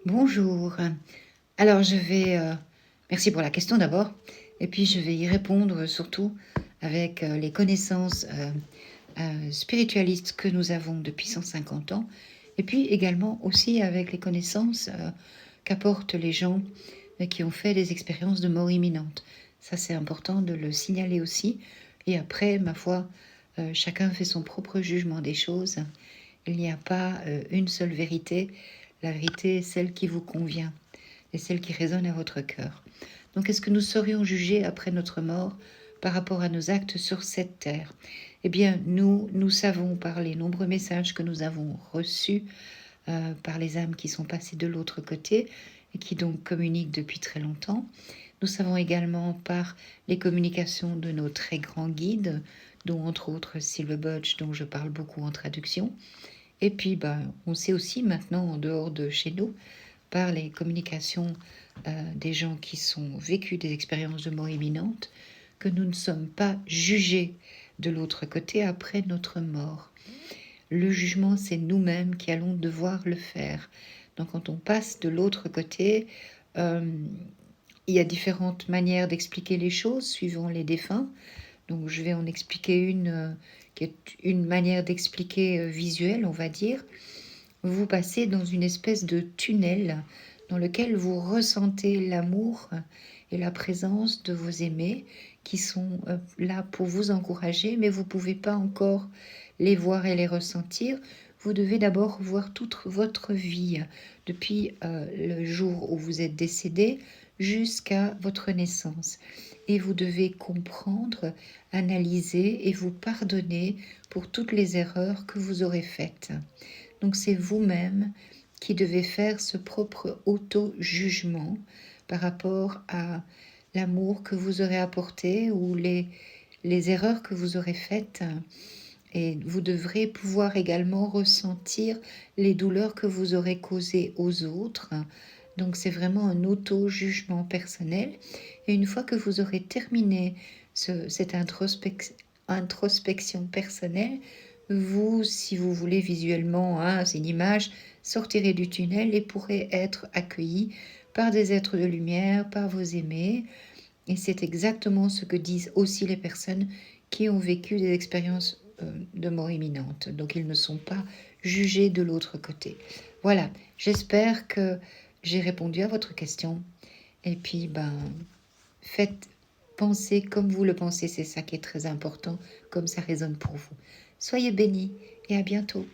Bonjour. Alors merci pour la question d'abord, et puis je vais y répondre surtout avec les connaissances spiritualistes que nous avons depuis 150 ans, et puis également aussi avec les connaissances qu'apportent les gens qui ont fait des expériences de mort imminente. Ça, c'est important de le signaler aussi. Et après, ma foi, chacun fait son propre jugement des choses. Il n'y a pas une seule vérité. La vérité est celle qui vous convient et celle qui résonne à votre cœur. Donc, est-ce que nous serions jugés après notre mort par rapport à nos actes sur cette terre? Eh bien, nous savons par les nombreux messages que nous avons reçus par les âmes qui sont passées de l'autre côté et qui donc communiquent depuis très longtemps. Nous savons également par les communications de nos très grands guides, dont entre autres Sylve Budge, dont je parle beaucoup en traduction. Et puis, on sait aussi maintenant, en dehors de chez nous, par les communications des gens qui sont vécus des expériences de mort imminente, que nous ne sommes pas jugés de l'autre côté après notre mort. Le jugement, c'est nous-mêmes qui allons devoir le faire. Donc quand on passe de l'autre côté, il y a différentes manières d'expliquer les choses suivant les défunts. Donc je vais en expliquer une qui est une manière d'expliquer visuelle, on va dire. Vous passez dans une espèce de tunnel dans lequel vous ressentez l'amour et la présence de vos aimés qui sont là pour vous encourager, mais vous ne pouvez pas encore les voir et les ressentir. Vous devez d'abord voir toute votre vie, depuis le jour où vous êtes décédé jusqu'à votre naissance. Et vous devez comprendre, analyser et vous pardonner pour toutes les erreurs que vous aurez faites. Donc c'est vous-même qui devez faire ce propre auto-jugement par rapport à l'amour que vous aurez apporté ou les erreurs que vous aurez faites. Et vous devrez pouvoir également ressentir les douleurs que vous aurez causées aux autres. Donc c'est vraiment un auto-jugement personnel. Et une fois que vous aurez terminé cette introspection personnelle, vous, si vous voulez visuellement, c'est une image, sortirez du tunnel et pourrez être accueilli par des êtres de lumière, par vos aimés. Et c'est exactement ce que disent aussi les personnes qui ont vécu des expériences de mort imminente. Donc ils ne sont pas jugés de l'autre côté. Voilà, j'espère que j'ai répondu à votre question. Et puis, faites penser comme vous le pensez, c'est ça qui est très important, comme ça résonne pour vous. Soyez bénis et à bientôt.